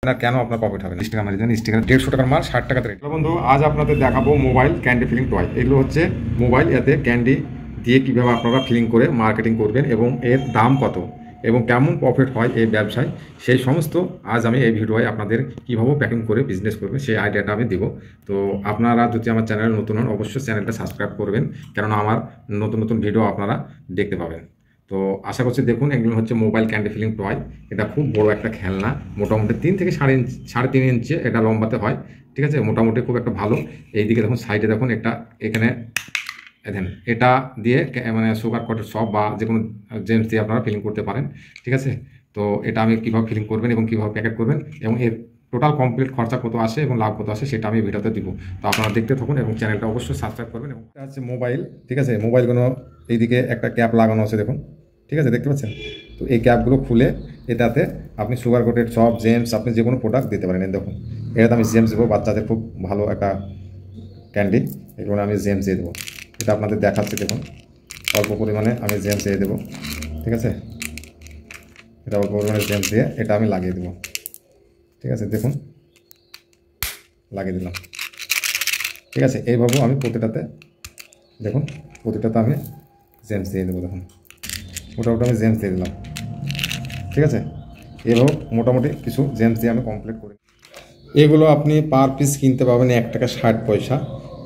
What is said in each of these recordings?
না, কেন আপনার প্রফিট হবে না। স্টিকার মারি দেন, স্টিকার 150 টাকার মাল 60 টাকাতে রেট। বন্ধু আজ আপনাদের দেখাবো মোবাইল ক্যান্ডি ফিলিং টয়। এগুলো হচ্ছে মোবাইল, এতে ক্যান্ডি দিয়ে কীভাবে আপনারা ফিলিং করে মার্কেটিং করবেন এবং এর দাম কত এবং কেমন প্রফিট হয় এই ব্যবসায়, সেই সমস্ত আজ আমি এই ভিডিওয় আপনাদের কীভাবে প্যাকিং করে বিজনেস করবে সেই আইডিয়াটা আমি দিব। তো আপনারা যদি আমার চ্যানেলে নতুন হন অবশ্যই চ্যানেলটা সাবস্ক্রাইব করবেন, কেননা আমার নতুন নতুন ভিডিও আপনারা দেখতে পাবেন। তো আশা করছি দেখুন, এগুলো হচ্ছে মোবাইল ক্যান্ডি ফিলিং টয়। এটা খুব বড় একটা খেলনা, মোটামুটি 3 থেকে 3.5 ইঞ্চি এটা লম্বাতে হয়। ঠিক আছে, মোটামুটি খুব একটা ভালো। এইদিকে দেখুন, সাইডে দেখুন একটা এখানে দেখেন, এটা দিয়ে মানে সুগার কোটেড সব বা যে কোনো জেমস দিয়ে আপনারা ফিলিং করতে পারেন। ঠিক আছে, তো এটা আমি কীভাবে ফিলিং করবেন এবং কীভাবে প্যাকেট করবেন এবং এর টোটাল কমপ্লিট খরচা কত আসে এবং লাভ কত আসে সেটা আমি ভিডিওতে দিব। তো আপনারা দেখতে থাকুন এবং চ্যানেলটা অবশ্যই সাবস্ক্রাইব করবেন। এবং এটা হচ্ছে মোবাইল। ঠিক আছে, মোবাইলগুলো এইদিকে একটা ক্যাপ লাগানো আছে দেখুন। ঠিক আছে, দেখতে পাচ্ছেন? তো এই ক্যাপগুলো খুলে এটাতে আপনি সুগার কোটেড সব জেমস আপনি যে কোনো প্রোডাক্ট দিতে পারেন। দেখুন, এটাতে আমি জেমস দেবো, বাচ্চাদের খুব ভালো একটা ক্যান্ডি, এগুলো আমি জেমস দিয়ে দেবো। এটা আপনাদের দেখাচ্ছি দেখুন, অল্প পরিমাণে আমি জেমস দিয়ে দেবো। ঠিক আছে, এটা অল্প পরিমাণে জেমস দিয়ে এটা আমি লাগিয়ে দেবো। ঠিক আছে, দেখুন লাগিয়ে দিলাম। ঠিক আছে, এইভাবেও আমি প্রতিটাতে দেখুন, প্রতিটাতে আমি জেমস দিয়ে দেবো। দেখুন মোটামুটি আমি জেমস দিয়ে দিলাম। ঠিক আছে, এভাবে মোটামুটি কিছু জেমস দিয়ে আমি কমপ্লিট করি। এগুলো আপনি পার পিস কিনতে পাবেন 1 টাকা 60 পয়সা।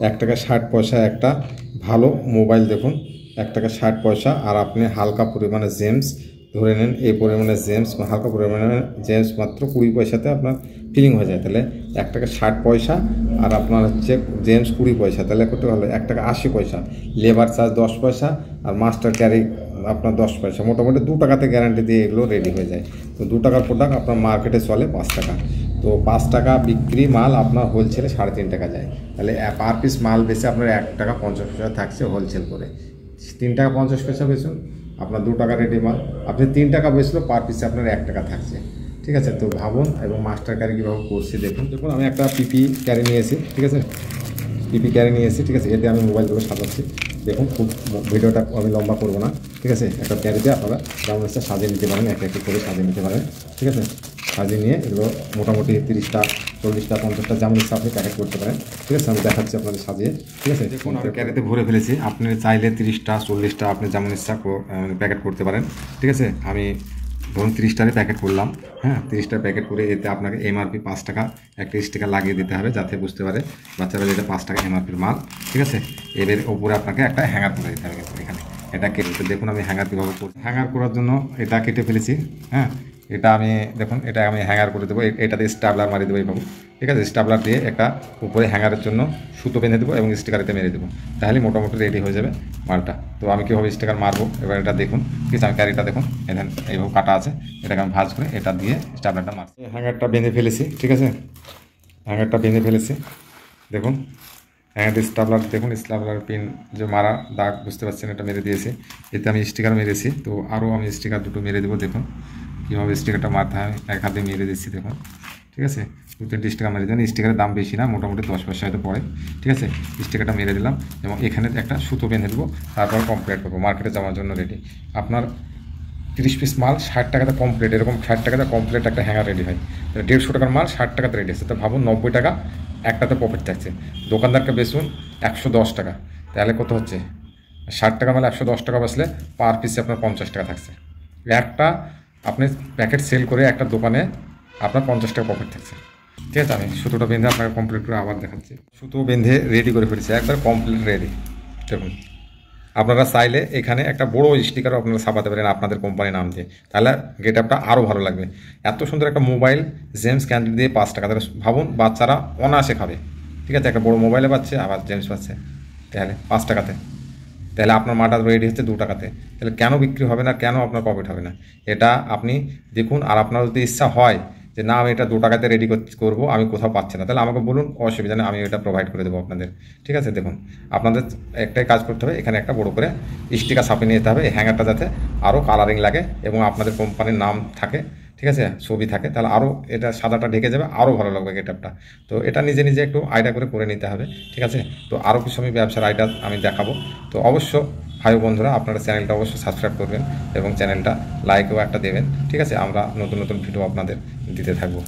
1 টাকা 60 পয়সা একটা ভালো মোবাইল দেখুন, 1 টাকা 60 পয়সা। আর আপনি হালকা পরিমাণে জেমস ধরে নেন, এই পরিমাণে জেমস হালকা পরিমাণে জেমস মাত্র 20 পয়সাতে আপনার ফিলিং হয়ে যায়। তাহলে 1 টাকা 60 পয়সা আর আপনার হচ্ছে জেমস 20 পয়সা, তাহলে কত হলো 1 টাকা 80 পয়সা। লেবার চার্জ 10 পয়সা আর মাস্টার ক্যারি আপনার 10 পয়সা। মোটামুটি 2 টাকাতে গ্যারান্টি দিয়ে এগুলো রেডি হয়ে যায়। তো 2 টাকার প্রোডাক্ট আপনার মার্কেটে চলে 5 টাকা। তো 5 টাকা বিক্রি মাল আপনার হোলসেলে 3.5 টাকা যায়। তাহলে পার পিস মাল বেশি আপনার 1 টাকা 50 পয়সা থাকছে হোলসেল করে। 3 টাকা 50 পয়সা বেচুন, আপনার 2 টাকা রেডি মাল। আপনি 3 টাকা বেচলো, পার পিসে আপনার 1 টাকা থাকছে। ঠিক আছে, তো ভাবুন। এবং মাস্টার ক্যারি কীভাবে করছি দেখুন। দেখুন আমি একটা পিপি ক্যারি নিয়েছি। ঠিক আছে, পিপি ক্যারি নিয়েছি। ঠিক আছে, এতে আমি মোবাইলগুলো সাজাচ্ছি দেখুন। খুব ভিডিওটা আমি লম্বা করবো না। ঠিক আছে, একটা ক্যারি দিয়ে আপনারা যেমন হচ্ছে সাজিয়ে নিতে পারেন, এক এক করে সাজিয়ে নিতে পারেন। ঠিক আছে, সাজিয়ে নিয়ে এগুলো মোটামুটি 30টা 40টা 50টা যেমন ইচ্ছা আপনি প্যাকেট করতে পারেন। ঠিক আছে, আমি দেখাচ্ছি আপনাদের সাজিয়ে। ঠিক আছে, দেখুন আমি ক্যারিতে ভরে ফেলেছি। আপনি চাইলে 30টা 40টা আপনি যেমন ইচ্ছা প্যাকেট করতে পারেন। ঠিক আছে, আমি ধরুন 30টারই প্যাকেট করলাম। হ্যাঁ, 30টার প্যাকেট করে এতে আপনাকে এমআরপি 5 টাকা একটা স্টিকার লাগিয়ে দিতে হবে, যাতে বুঝতে পারে বাচ্চারা যেটা 5 টাকা এমআরপির মাল। ঠিক আছে, এর উপরে আপনাকে একটা হ্যাঙ্গার করে দিতে হবে এখানে। এটা কেটে দেখুন আমি হ্যাঙ্গার কীভাবে করি। হ্যাঙ্গার করার জন্য এটা কেটে ফেলেছি। হ্যাঁ, এটা আমি দেখুন, এটা আমি হ্যাঙ্গার করে দেবো। এটাতে স্টাবলার মারি দেবো এইভাবে। ঠিক আছে, স্টাবলার দিয়ে একটা উপরে হ্যাঙ্গারের জন্য সুতো বেঁধে দেবো এবং স্টিকারেতে মেরে দেবো, তাহলে মোটামুটি রেডি হয়ে যাবে মালটা। তো আমি কীভাবে স্টিকার মারবো এবার এটা দেখুন। ঠিক আছে, আমি ক্যারিটা দেখুন এখানে এইভাবে কাটা আছে, এটাকে আমি ভাঁজ করে এটা দিয়ে স্টাবলারটা মারছি। হ্যাঙ্গারটা বেঁধে ফেলেছি। ঠিক আছে, হ্যাঙ্গারটা বেঁধে ফেলেছি দেখুন। হ্যাঙ্গার স্টাবলার দেখুন, স্টাবলার পিন যে মারা দাগ বুঝতে পারছেন, এটা মেরে দিয়েছি। এতে আমি স্টিকার মেরেছি, তো আরও আমি স্টিকার দুটো মেরে দেবো। দেখুন কীভাবে স্টিকারটা মারতে হয়, এক হাতে মেরে দিচ্ছি দেখুন। ঠিক আছে, 2-3 স্টিকার মেরে দেন। স্টিকারের দাম বেশি না, মোটামুটি 10 পয়সা হয়তো পড়ে। ঠিক আছে, স্টিকারটা মেরে দিলাম এবং এখানে একটা সুতো বেঁধে দেবো, তারপর কমপ্লিট করবো মার্কেটে যাওয়ার জন্য রেডি। আপনার 30 পিস মাল 60 টাকাতে কমপ্লিট, এরকম 60 টাকাতে কমপ্লিট একটা হ্যাঙ্গার রেডি হয়। 150 টাকার মাল 60 টাকাতে রেডি আছে। তো ভাবুন 90 টাকা একটাতে প্রফিট থাকছে। দোকানদারকে বেচুন 110 টাকা, তাহলে কত হচ্ছে? 60 টাকা মাল 110 টাকা বেচলে পার পিসে আপনার 50 টাকা থাকছে। একটা আপনি প্যাকেট সেল করে একটা দোকানে আপনার 50 টাকা প্রফিট থাকছে। ঠিক আছে, আমি সুতোটা বেঁধে আপনাকে কমপ্লিট করে আবার দেখাচ্ছি। সুতো বেঁধে রেডি করে ফেলেছি, একবার কমপ্লিট রেডি। দেখুন, আপনারা চাইলে এখানে একটা বড় স্টিকারও আপনারা ছাপাতে পারেন আপনাদের কোম্পানির নাম দিয়ে, তাহলে গেট আপটা আরও ভালো লাগবে। এত সুন্দর একটা মোবাইল জেমস ক্যান্ডি দিয়ে 5 টাকা, তাহলে ভাবুন বাচ্চারা অনায়াসে খাবে। ঠিক আছে, একটা বড় মোবাইলে পাচ্ছে আবার জেমস পাচ্ছে, তাহলে 5 টাকাতে। তাহলে আপনার মালটা রেডি হচ্ছে 2 টাকাতে, তাহলে কেন বিক্রি হবে না, কেন আপনার প্রফিট হবে না? এটা আপনি দেখুন। আর আপনার যদি ইচ্ছা হয় যে না আমি এটা 2 টাকাতে রেডি করবো, আমি কোথাও পাচ্ছি না, তাহলে আমাকে বলুন, অসুবিধা নেই, আমি এটা প্রোভাইড করে দেবো আপনাদের। ঠিক আছে, দেখুন আপনাদের একটাই কাজ করতে হবে, এখানে একটা বড় করে স্টিকার ছাপিয়ে নিতে হবে, এই হ্যাঙ্গারটা যাতে আরও কালারিং লাগে এবং আপনাদের কোম্পানির নাম থাকে। ঠিক আছে, ছবি থাকে, তাহলে আরও এটা সাদাটা ঢেকে যাবে, আরও ভালো লাগবে গেটআপটা। তো এটা নিজে নিজে একটু আইডিয়া করে নিতে হবে। ঠিক আছে, তো আরও কিছু আমি ব্যবসার আইডিয়া আমি দেখাবো। তো অবশ্য ভাই বন্ধুরা আপনারা চ্যানেলটা অবশ্যই সাবস্ক্রাইব করবেন এবং চ্যানেলটা লাইকও একটা দেবেন। ঠিক আছে, আমরা নতুন নতুন ভিডিও আপনাদের দিতে থাকবো।